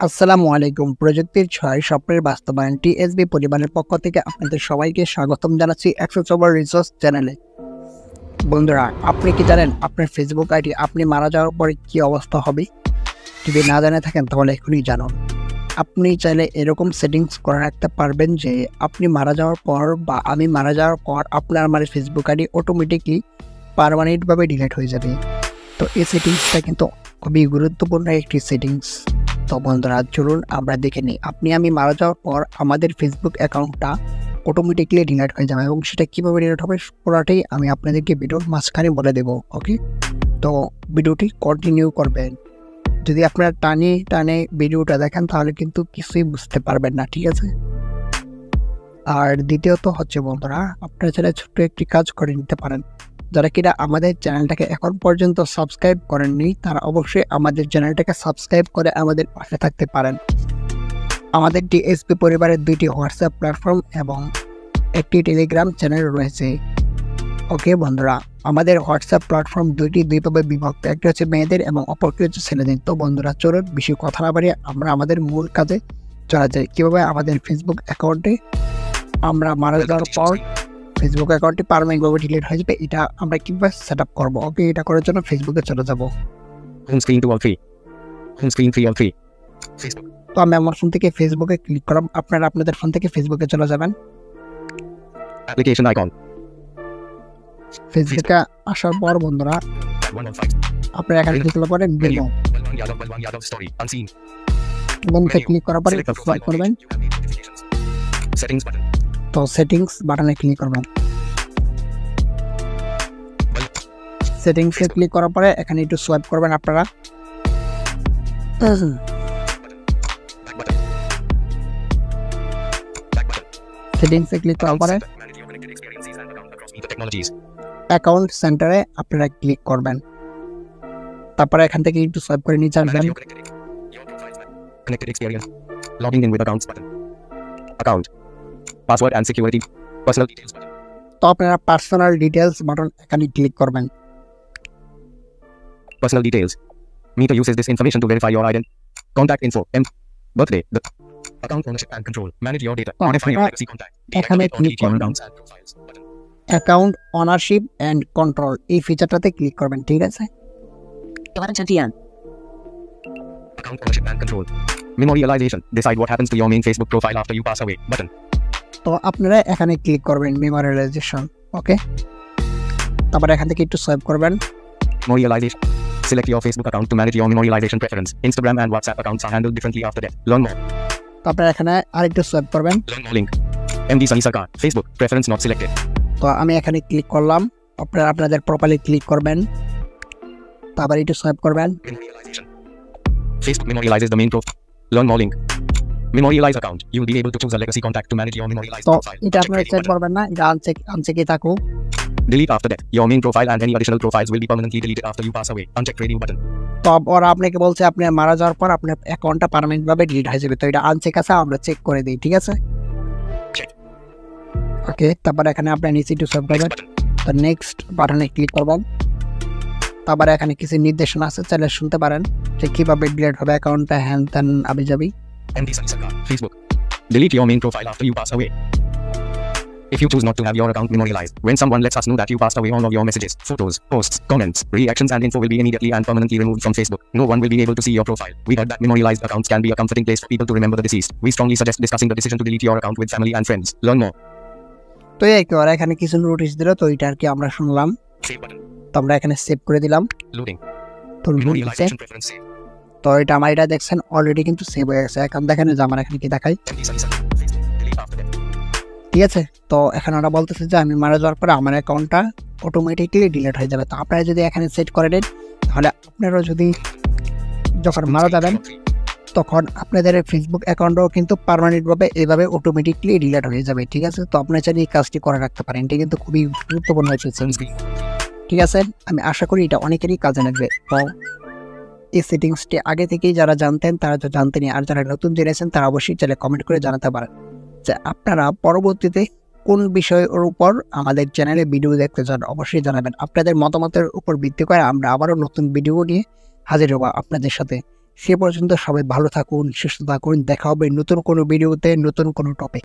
আসসালামু আলাইকুম। প্রযুক্তির ছোঁয়ায় স্বপ্নের বাস্তবায়ন টিএসবি পরিবারের পক্ষ থেকে আপনাদের সবাইকে স্বাগতম জানাচ্ছি অ্যাক্সেসবল রিসোর্স চ্যানেলে। বন্ধুরা, আপনি কি জানেন আপনার ফেসবুক আইডি আপনি মারা যাওয়ার পরে কি অবস্থা হবে? যদি না জেনে থাকেন তাহলে এখনই জানুন। আপনি চাইলে এরকম সেটিংস করে রাখতে পারবেন যে আপনি মারা যাওয়ার পর বা আমি মারা যাওয়ার পর আপনার আমার ফেসবুক আইডি অটোমেটিকলি পার্মানেন্টভাবে ডিলিট হয়ে যাবে। তো এই সেটিংসটা কিন্তু খুবই গুরুত্বপূর্ণ একটি সেটিংস। তো বন্ধুরা, চলুন আমরা দেখে নিই। আমি মারা যাওয়ার পর আমাদের ফেসবুক অ্যাকাউন্টটা অটোমেটিকলি ডিলিট হয়ে যাবে এবং সেটা কীভাবে ডিলিট হবে পুরোটাই আমি আপনাদেরকে ভিডিওর মাঝখানে বলে দেবো। ওকে, তো ভিডিওটি কন্টিনিউ করবেন। যদি আপনারা টানে ভিডিওটা দেখেন তাহলে কিন্তু কিছুই বুঝতে পারবেন না, ঠিক আছে? আর দ্বিতীয়ত হচ্ছে বন্ধুরা, আপনারা চাইলে ছোট্ট একটি কাজ করে নিতে পারেন। যারা কিনা আমাদের চ্যানেলটাকে এখন পর্যন্ত সাবস্ক্রাইব করেননি তারা অবশ্যই আমাদের চ্যানেলটাকে সাবস্ক্রাইব করে আমাদের পাশে থাকতে পারেন। আমাদের টিএসপি পরিবারের 2টি হোয়াটসঅ্যাপ প্ল্যাটফর্ম এবং একটি টেলিগ্রাম চ্যানেল রয়েছে। ওকে বন্ধুরা, আমাদের হোয়াটসঅ্যাপ প্ল্যাটফর্ম দুইভাবে বিভক্ত। একটি হচ্ছে মেয়েদের এবং অপরটি হচ্ছে ছেলেদের। তো বন্ধুরা, চলুন বেশি কথা না বাড়িয়ে আমরা আমাদের মূল কাজে চলা যাই। কীভাবে আমাদের ফেসবুক অ্যাকাউন্টে আমরা মারা যাওয়ার পর ফেসবুক অ্যাকাউন্টটি পার্মানেন্টভাবে ডিলিট হয়ে যাবে, এটা আমরা কীভাবে সেট আপ করবো। ওকে, এটা করার জন্য ফেসবুকে চলে যাবো। তো আমি আমার ফোন থেকে ফেসবুকে ক্লিক করলাম, আপনারা আপনাদের ফোন থেকে ফেসবুকে চলে যাবেন। অ্যাপ্লিকেশন আইকন ফেসবুকে আসার পর বন্ধুরা আপনারা এখানে ক্লিক করার পরে ক্লিক করার পরে সোয়াইপ করবেন। তো সেটিংস বাটনে ক্লিক করবেন। সেটিংসে ক্লিক করার পরে এখানে একটু সোয়াইপ করবেন আপনারা। সেটিংসে ক্লিক করার পরে অ্যাকাউন্ট সেন্টারে আপনারা ক্লিক করবেন। তারপরে এখান থেকে একটু সোয়াইপ করে নিচে আসবেন। Connected experience. Logging in with accounts button. Account. Password and security. Personal details button. তো আপনারা পার্সোনাল ডিটেইলস বাটন এখানে ক্লিক করবেন। Personal details. Meta uses this information to verify your identity. Contact info. Birthday. The account ownership and control. Manage your data. Modify your privacy contact. এখানে click করবেন। Accounts and profiles button. Account ownership and control এই ফিচারটাতে click করবেন, ঠিক আছে? Account ownership and control. Memorialization. Decide what happens to your main Facebook profile after you pass away. Button. তো আপনারা এখানে ক্লিক করবেন মেমোরিয়ালাইজেশন। ওকে, তারপর এখান থেকে একটু সোয়াইপ করবেন। Memorialization. Select your Facebook account to manage your memorialization preference. Instagram and WhatsApp accounts are handled differently after death. Learn more. তো আপনারা এখানে আরেকটু সোয়াইপ করবেন। Learn more link. MD Sunny Sarkar. Facebook. Preference not selected. তো আমি এখানে click করলাম। আপনারা আপনাদের প্রোফাইলে ক্লিক করবেন, তারপর একটু সোয়াইপ করবেন। Memorialization. Facebook memorializes the main profile. Learn more link. Memorialize account. You will be able to choose a legacy contact to manage your memorialized তো profile. এটা আপনারা চেক করবেন না, এটা আনচেকই থাকুক। Delete after death. Your main profile and any additional profiles will be permanently deleted after you pass away. Uncheck radio button. তো ওরা আপনাকে বলছে আপনি মারা যাওয়ার পর আপনার অ্যাকাউন্টটা পার্মানেন্টভাবে ডিলিট হয়ে যাবে। তো এটা আনচেক আছে, আমরা চেক করে দিই, ঠিক আছে? Check. ওকে, তারপর এখানে আপনি নিচে একটু সোয়াইপ করবেন। তো নেক্সট বাটনে ক্লিক করবেন। তারপরে এখানে কিছু নির্দেশনা আছে, চাইলে শুনতে পারেন যে কীভাবে ডিলিট হবে অ্যাকাউন্টটা, হ্যান ত্যান আবি যাবি। MD Sunny Sarkar. Facebook. Delete your main profile after you pass away. If you choose not to have your account memorialized, when someone lets us know that you passed away, all of your messages, photos, posts, comments, reactions and info will be immediately and permanently removed from Facebook. No one will be able to see your profile. We heard that memorialized accounts can be a comforting place for people to remember the deceased. We strongly suggest discussing the decision to delete your account with family and friends. Learn more. তো এই কি ওরা এখানে কিছু notice দিল, তো এটা আর কি আমরা শুনলাম। Save button. তো আমরা এখানে সেভ করে দিলাম। Loading. তো Memorialization preference save. তো এটা আমার এটা দেখছেন অলরেডি কিন্তু সেভ হয়ে গেছে। এখন দেখেন যে আমার এখানে কি দেখাই, MD Sunny Sarkar. Facebook. Delete after death. ঠিক আছে? তো এখন ওরা বলতেছে যে আমি মারা যাওয়ার পরে আমার অ্যাকাউন্টটা অটোমেটিকলি ডিলিট হয়ে যাবে। তো আপনারা যদি এখানে সেট করে দেন তাহলে আপনারাও যদি যখন মারা যাবেন তখন আপনাদের ফেসবুক অ্যাকাউন্টও কিন্তু পার্মানেন্টভাবে এভাবে অটোমেটিকলি ডিলিট হয়ে যাবে, ঠিক আছে? তো আপনারা চাইলে এই কাজটি করে রাখতে পারেন, এটা কিন্তু খুবই গুরুত্বপূর্ণ হয়েছে, ঠিক আছে? আমি আশা করি এটা অনেকেরই কাজে লাগবে। তো এই সেটিংসটি আগে থেকেই যারা জানতেন তারা তো জানতেনই, আর যারা নতুন জেনেছেন তারা অবশ্যই চাইলে কমেন্ট করে জানাতে পারেন যে আপনারা পরবর্তীতে কোন বিষয়ের উপর আমাদের চ্যানেলে ভিডিও দেখতে চান। অবশ্যই জানাবেন। আপনাদের মতামতের উপর ভিত্তি করে আমরা আবারও নতুন ভিডিও নিয়ে হাজির হব আপনাদের সাথে। সে পর্যন্ত সবাই ভালো থাকুন, সুস্থ থাকুন। দেখা হবে নতুন কোনো ভিডিওতে, নতুন কোনো টপিক।